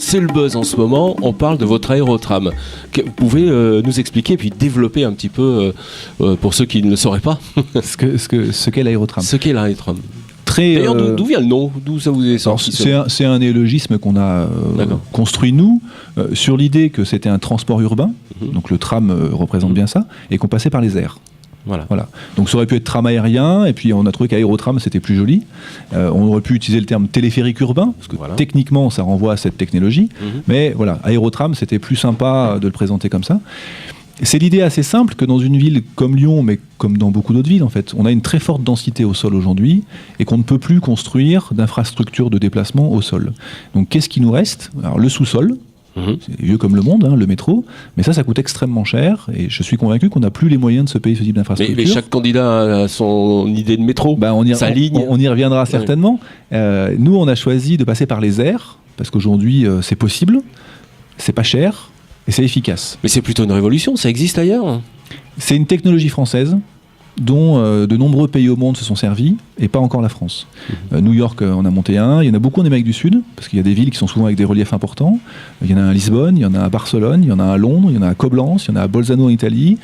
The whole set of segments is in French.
c'est le buzz en ce moment, on parle de votre aérotram. Vous pouvez nous expliquer et puis développer un petit peu pour ceux qui ne le sauraient pas ce qu'est l'aérotram. Ce qu'est l'aérotram. D'ailleurs, d'où vient le nom? D'où ça vous est sorti? C'est un néologisme qu'on a construit nous, sur l'idée que c'était un transport urbain, donc le tram représente bien ça, et qu'on passait par les airs. Voilà. Donc ça aurait pu être tram aérien, et puis on a trouvé qu'aérotram c'était plus joli. On aurait pu utiliser le terme téléphérique urbain, parce que techniquement ça renvoie à cette technologie, mais voilà, aérotram c'était plus sympa de le présenter comme ça. C'est l'idée assez simple que dans une ville comme Lyon, mais comme dans beaucoup d'autres villes en fait, on a une très forte densité au sol aujourd'hui et qu'on ne peut plus construire d'infrastructures de déplacement au sol. Donc qu'est-ce qui nous reste? Alors le sous-sol, c'est vieux comme le monde, le métro, mais ça coûte extrêmement cher et je suis convaincu qu'on n'a plus les moyens de se payer ce type d'infrastructure. Mais chaque candidat a son idée de métro, sa ligne. On y reviendra certainement. Nous, on a choisi de passer par les airs parce qu'aujourd'hui, c'est possible, c'est pas cher. Et c'est efficace. Mais c'est plutôt une révolution, ça existe ailleurs? C'est une technologie française dont de nombreux pays au monde se sont servis, et pas encore la France. New York, on a monté un, il y en a beaucoup en Amérique du Sud, parce qu'il y a des villes qui sont souvent avec des reliefs importants. Il y en a un à Lisbonne, il y en a à Barcelone, il y en a un à Londres, il y en a à Coblence, il y en a à Bolzano en Italie,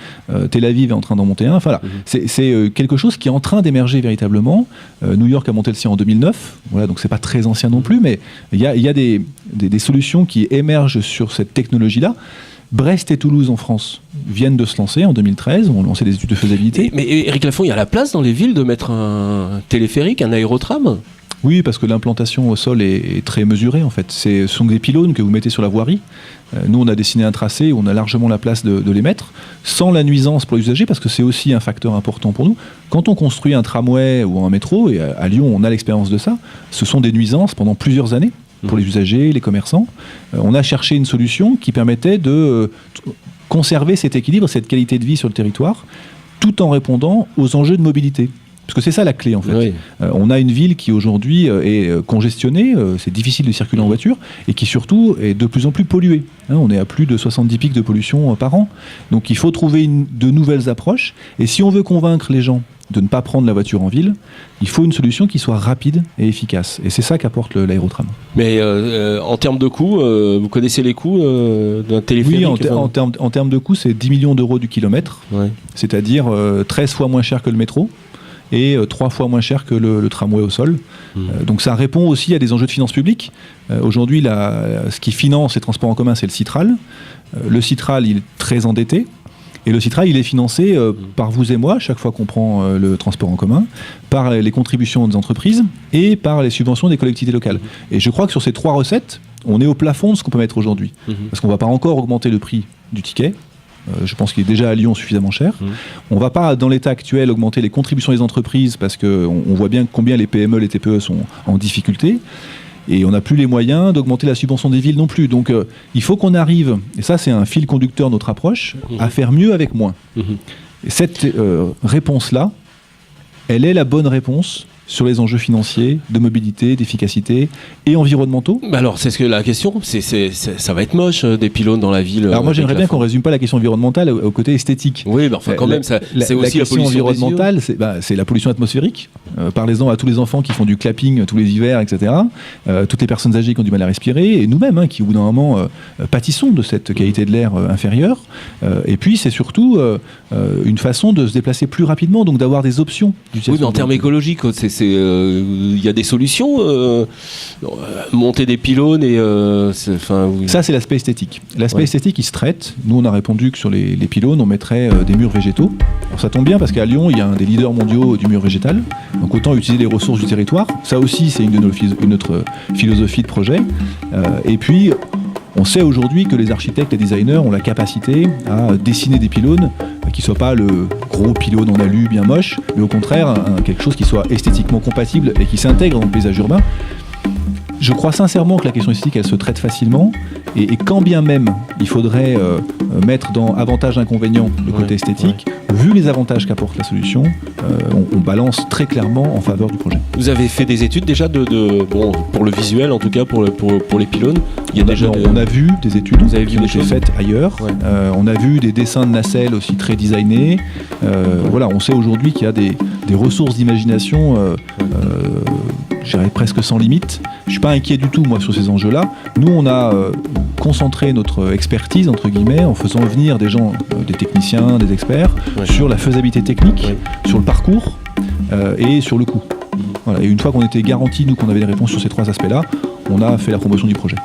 Tel Aviv est en train d'en monter un. Enfin, là, c'est quelque chose qui est en train d'émerger véritablement. New York a monté le sien en 2009, voilà, donc c'est pas très ancien non plus, mais il y a des solutions qui émergent sur cette technologie-là. Brest et Toulouse en France viennent de se lancer en 2013, ont lancé des études de faisabilité. Mais Éric Lafont, il y a la place dans les villes de mettre un téléphérique, un aérotram? Oui, parce que l'implantation au sol est très mesurée en fait. Ce sont des pylônes que vous mettez sur la voirie. Nous, on a dessiné un tracé où on a largement la place de les mettre, sans la nuisance pour les usagers, parce que c'est aussi un facteur important pour nous. Quand on construit un tramway ou un métro, et à Lyon on a l'expérience de ça, ce sont des nuisances pendant plusieurs années. Pour les usagers, les commerçants. On a cherché une solution qui permettait de conserver cet équilibre, cette qualité de vie sur le territoire, tout en répondant aux enjeux de mobilité. Parce que c'est ça la clé en fait. Oui. On a une ville qui aujourd'hui est congestionnée, c'est difficile de circuler en voiture, et qui surtout est de plus en plus polluée. On est à plus de 70 pics de pollution par an. Donc il faut trouver de nouvelles approches, et si on veut convaincre les gens de ne pas prendre la voiture en ville, il faut une solution qui soit rapide et efficace. Et c'est ça qu'apporte l'aérotram. Mais en termes de coûts, vous connaissez les coûts d'un téléphérique? Oui, en termes de coûts, c'est 10 millions d'euros du kilomètre, c'est-à-dire 13 fois moins cher que le métro et 3 fois moins cher que le tramway au sol. Donc ça répond aussi à des enjeux de finances publiques. Aujourd'hui, ce qui finance les transports en commun, c'est le Citral. Le Citral, il est très endetté. Et le Citral, il est financé par vous et moi, chaque fois qu'on prend le transport en commun, par les contributions des entreprises et par les subventions des collectivités locales. Et je crois que sur ces 3 recettes, on est au plafond de ce qu'on peut mettre aujourd'hui. Parce qu'on ne va pas encore augmenter le prix du ticket. Je pense qu'il est déjà à Lyon suffisamment cher. On ne va pas, dans l'état actuel, augmenter les contributions des entreprises parce qu'on voit bien combien les PME, les TPE sont en difficulté. Et on n'a plus les moyens d'augmenter la subvention des villes non plus. Donc il faut qu'on arrive, et ça c'est un fil conducteur de notre approche, à faire mieux avec moins. Et cette réponse-là, elle est la bonne réponse sur les enjeux financiers, de mobilité, d'efficacité et environnementaux. Alors c'est ce que la question, ça va être moche des pylônes dans la ville. Alors moi j'aimerais bien qu'on résume pas la question environnementale au côté esthétique. Oui, mais enfin quand même, c'est aussi la question environnementale, c'est la pollution atmosphérique. Parlez-en à tous les enfants qui font du clapping tous les hivers, etc. Toutes les personnes âgées qui ont du mal à respirer, et nous-mêmes qui au bout d'un moment pâtissons de cette qualité de l'air inférieure. Et puis c'est surtout une façon de se déplacer plus rapidement, donc d'avoir des options. Oui, mais en termes écologiques, il y a des solutions, monter des pylônes et ça c'est l'aspect esthétique. L'aspect esthétique il se traite. Nous on a répondu que sur les pylônes on mettrait des murs végétaux. Alors ça tombe bien parce qu'à Lyon il y a un des leaders mondiaux du mur végétal, donc autant utiliser les ressources du territoire. Ça aussi c'est une de notre philosophie de projet. Et puis on sait aujourd'hui que les architectes et designers ont la capacité à dessiner des pylônes qui ne soient pas le gros pylône en alu bien moche, mais au contraire quelque chose qui soit esthétiquement compatible et qui s'intègre dans le paysage urbain. Je crois sincèrement que la question esthétique, elle se traite facilement, et quand bien même il faudrait mettre dans avantages-inconvénients le côté esthétique, vu les avantages qu'apporte la solution, on balance très clairement en faveur du projet. Vous avez fait des études déjà pour le visuel, en tout cas pour les pylônes. On a vu des études qui ont été faites ailleurs. On a vu des dessins de nacelles aussi très designés. Voilà, on sait aujourd'hui qu'il y a des ressources d'imagination, je dirais presque sans limite. je suis pas inquiet du tout moi sur ces enjeux-là. Nous on a concentré notre expertise entre guillemets en faisant venir des gens, des techniciens, des experts sur la faisabilité technique, sur le parcours et sur le coût. Voilà. Et une fois qu'on était garanti nous qu'on avait des réponses sur ces 3 aspects-là, on a fait la promotion du projet.